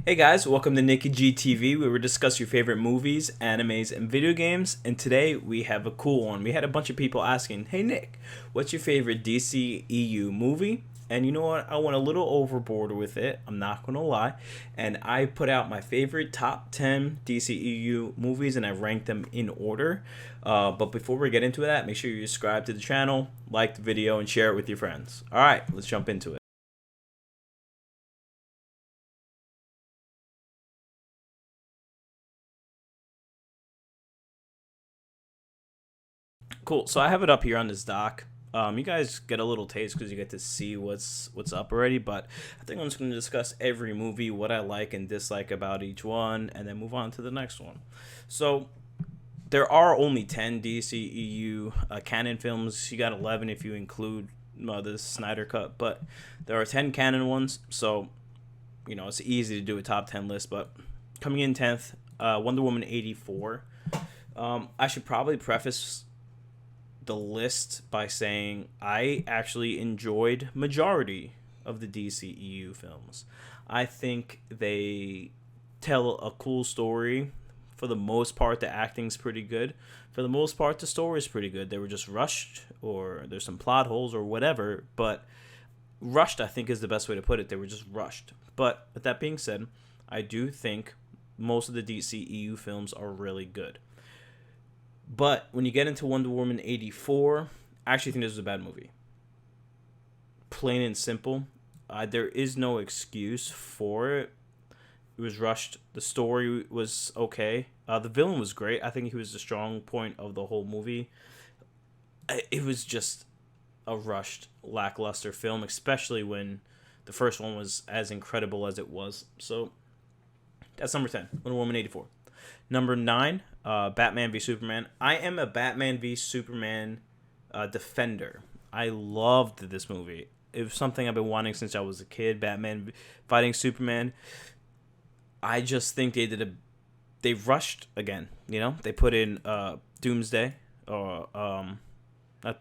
Hey guys, welcome to Nikki G TV, where we discuss your favorite movies, animes, and video games. And today we have a cool one. We had a bunch of people asking, "Hey Nick, what's your favorite DCEU movie?" And you know what? I went a little overboard with it. I'm not gonna lie, and I put out my favorite top 10 DCEU movies, and I ranked them in order. But before we get into that, make sure you subscribe to the channel, like the video, and share it with your friends. All right, let's jump into it. Cool. So I have it up here on this doc. You guys get a little taste because you get to see what's up already. But I think I'm just going to discuss every movie, what I like and dislike about each one, and then move on to the next one. So there are only 10 DCEU canon films. You got 11 if you include the Snyder cut, but there are 10 canon ones. So it's easy to do a top 10 list. But coming in 10th, Wonder Woman 84. I should probably preface the list by saying I actually enjoyed majority of the DCEU films. I think they tell a cool story. For the most part, the acting's pretty good. For the most part, the story's pretty good. They were just rushed, or there's some plot holes, or whatever. But rushed, I think, is the best way to put it. They were just rushed. But with that being said, I do think most of the DCEU films are really good. But when you get into Wonder Woman 84, I actually think this was a bad movie. Plain and simple. There is no excuse for it. It was rushed. The story was okay. The villain was great. I think he was the strong point of the whole movie. It was just a rushed, lackluster film, especially when the first one was as incredible as it was. So that's number 10, Wonder Woman 84. Number 9, Batman v Superman. I am a Batman v Superman defender. I loved this movie. It was something I've been wanting since I was a kid. Batman fighting Superman. I just think they rushed again. They put in Doomsday or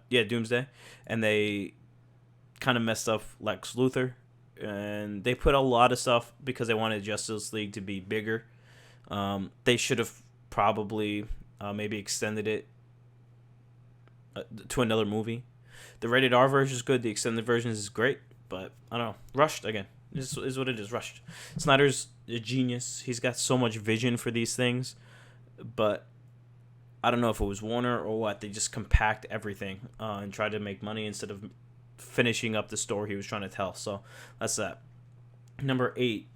Doomsday, and they kind of messed up Lex Luthor, and they put a lot of stuff because they wanted Justice League to be bigger. They should have probably maybe extended it to another movie. The rated R version is good. The extended version is great, but I don't know. Rushed again. This is what it is. Rushed. Snyder's a genius. He's got so much vision for these things, but I don't know if it was Warner or what. They just compact everything and tried to make money instead of finishing up the story he was trying to tell. So that's that. Number 8,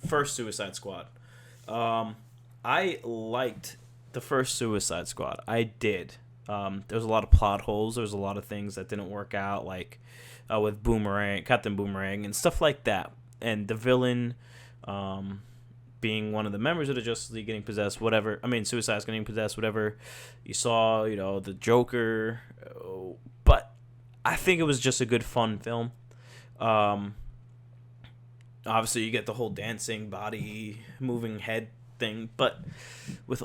first Suicide Squad. I liked the first Suicide Squad. I did. There was a lot of plot holes. There was a lot of things that didn't work out, like with Captain Boomerang, and stuff like that. And the villain being one of the members of the Justice League getting possessed, whatever. I mean, Suicide's getting possessed, whatever. You saw, the Joker. But I think it was just a good, fun film. Obviously, you get the whole dancing, body, moving head thing, but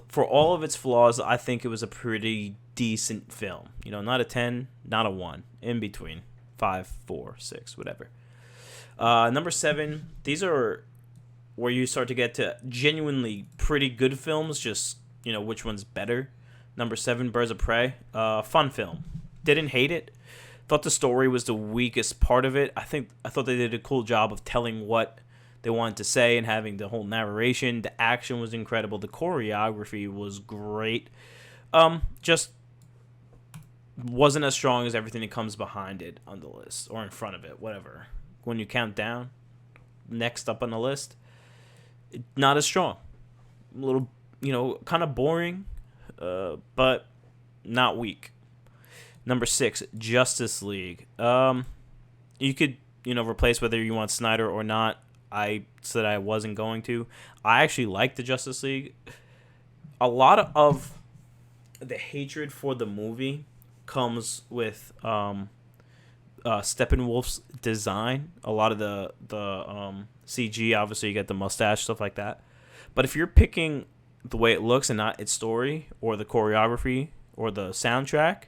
for all of its flaws, I think it was a pretty decent film. Not a 10, not a 1, in between 5, 4, 6, whatever. Number 7, these are where you start to get to genuinely pretty good films. Just which one's better. Number 7, Birds of Prey. Fun film. Didn't hate it. Thought the story was the weakest part of it. I thought they did a cool job of telling what they wanted to say and having the whole narration. The action was incredible. The choreography was great. Just wasn't as strong as everything that comes behind it on the list or in front of it, whatever. When you count down, next up on the list, not as strong. A little, kind of boring, but not weak. Number 6, Justice League. You could, replace whether you want Snyder or not. I said I wasn't going to. I actually like the Justice League. A lot of the hatred for the movie comes with Steppenwolf's design. A lot of the CG, obviously, you get the mustache, stuff like that. But if you're picking the way it looks and not its story or the choreography or the soundtrack,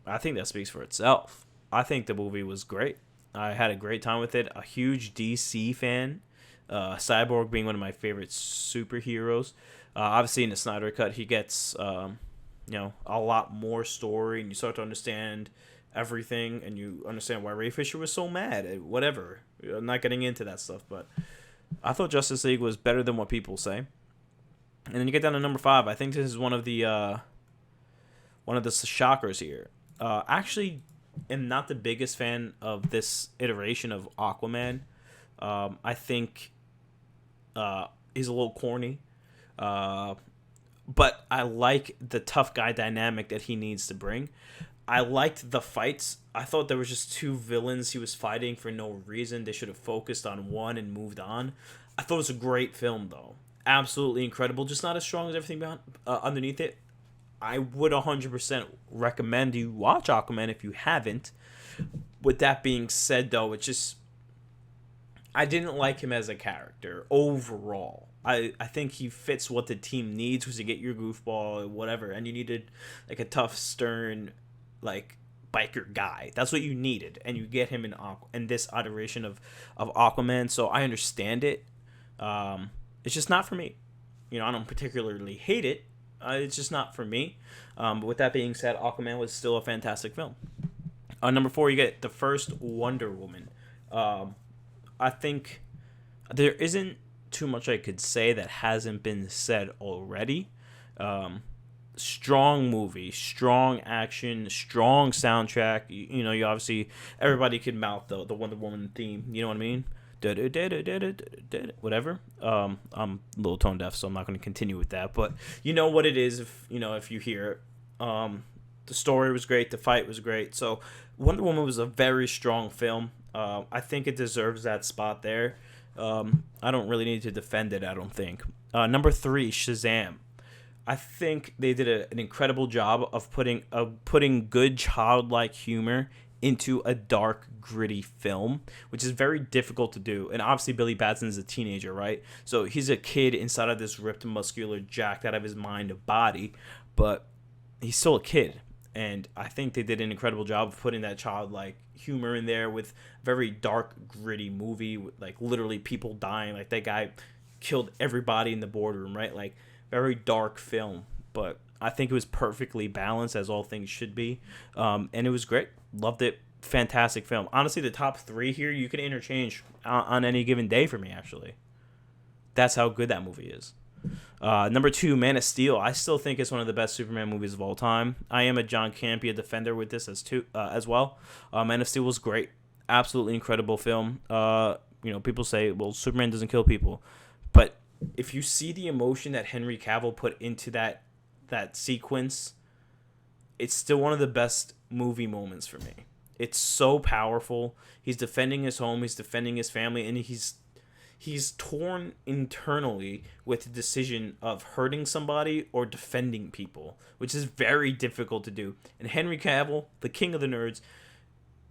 I think that speaks for itself. I think the movie was great. I had a great time with it. A huge DC fan. Cyborg being one of my favorite superheroes. Obviously, in the Snyder Cut, he gets a lot more story, and you start to understand everything, and you understand why Ray Fisher was so mad. Whatever. I'm not getting into that stuff, but I thought Justice League was better than what people say. And then you get down to number 5. I think this is one of the shockers here. Actually, am not the biggest fan of this iteration of Aquaman. I think he's a little corny. But I like the tough guy dynamic that he needs to bring. I liked the fights. I thought there was just 2 villains he was fighting for no reason. They should have focused on one and moved on. I thought it was a great film, though. Absolutely incredible. Just not as strong as everything underneath it. I would 100% recommend you watch Aquaman if you haven't. With that being said, though, I didn't like him as a character overall. I think he fits what the team needs, was to get your goofball or whatever, and you needed like a tough, stern, like biker guy. That's what you needed, and you get him in this iteration of Aquaman. So I understand it. It's just not for me. I don't particularly hate it. It's just not for me. But with that being said, Aquaman was still a fantastic film. Number 4, you get the first Wonder Woman. I think there isn't too much I could say that hasn't been said already. Strong movie, strong action, strong soundtrack. You obviously, everybody could mouth the Wonder Woman theme. You know what I mean? Whatever. I'm a little tone deaf, so I'm not going to continue with that. But you know what it is if you hear it. The story was great. The fight was great. So Wonder Woman was a very strong film. I think it deserves that spot there. I don't really need to defend it, I don't think. Number 3, Shazam. I think they did an incredible job of putting good childlike humor into a dark, gritty film, which is very difficult to do. And obviously Billy Batson's a teenager, right? So he's a kid inside of this ripped, muscular, jacked out of his mind body, but he's still a kid. And I think they did an incredible job of putting that childlike humor in there with very dark, gritty movie, with like literally people dying. Like that guy killed everybody in the boardroom, right? Like very dark film. But I think it was perfectly balanced, as all things should be. And it was great. Loved it. Fantastic film. Honestly, the top 3 here, you can interchange on any given day for me, actually. That's how good that movie is. Number 2, Man of Steel. I still think it's one of the best Superman movies of all time. I am a John Campea defender with this as well. Man of Steel was great. Absolutely incredible film. People say, well, Superman doesn't kill people. But if you see the emotion that Henry Cavill put into that sequence, it's still one of the best movie moments for me. It's so powerful. He's defending his home. He's defending his family. And he's torn internally with the decision of hurting somebody or defending people, which is very difficult to do. And Henry Cavill, the king of the nerds,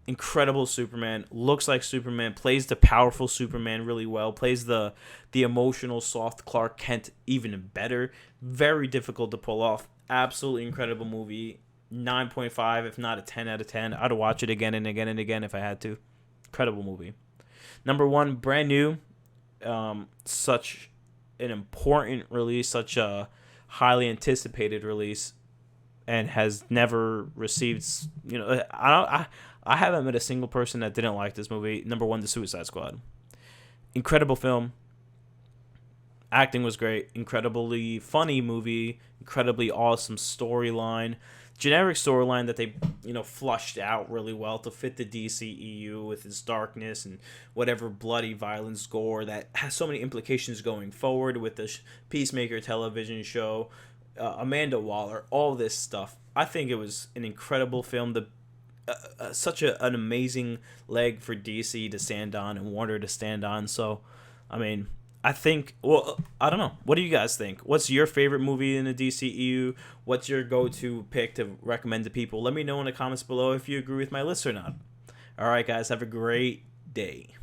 incredible Superman, looks like Superman, plays the powerful Superman really well, plays the emotional, soft Clark Kent even better. Very difficult to pull off. Absolutely incredible movie. 9.5, if not a 10 out of 10. I'd watch it again and again and again if I had to. Incredible movie. Number 1, brand new. Such an important release, such a highly anticipated release, and has never received. I haven't met a single person that didn't like this movie. Number 1, The Suicide Squad. Incredible film. Acting was great. Incredibly funny movie. Incredibly awesome storyline. Generic storyline that they, flushed out really well to fit the DCEU with its darkness and whatever bloody violence, gore that has so many implications going forward with the Peacemaker television show, Amanda Waller, all this stuff. I think it was an incredible film. Such an amazing leg for DC to stand on and Warner to stand on. So, I think, I don't know. What do you guys think? What's your favorite movie in the DCEU? What's your go-to pick to recommend to people? Let me know in the comments below if you agree with my list or not. All right, guys, have a great day.